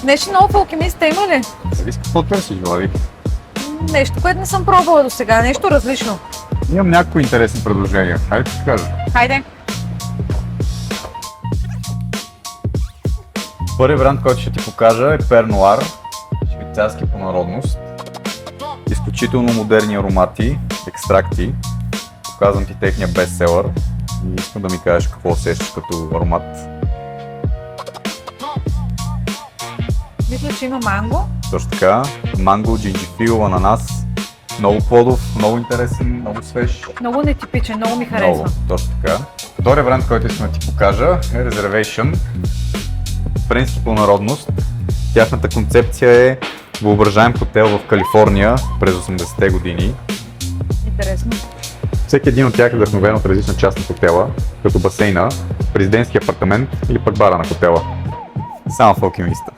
Нещо ново в алхимиста има ли? Зависи какво търсиш, Влади. Нещо, което не съм пробвала до сега, нещо различно. Имам някои интересни предложения. Хайде ти кажа. Хайде. Първият вариант, който ще ти покажа е Пер Нуар, швейцарски по народност. Изключително модерни аромати, екстракти. Показвам ти техния бестселър и искам да ми кажеш какво усещаш като аромат. Мисля, че има манго. Точно така. Манго, джинджифил, ананас. Много плодов, много интересен, много свеж. Много нетипичен, много ми харесва. Много, точно така. Втория вариант, който искам да ти покажа е Reservation. Френски по народност. Тяхната концепция е въображаем хотел в Калифорния през 80-те години. Интересно. Всеки един от тях е вдъхновен от различна част на хотела, като басейна, президентски апартамент или пък бара на хотела. Само в Алхимиста.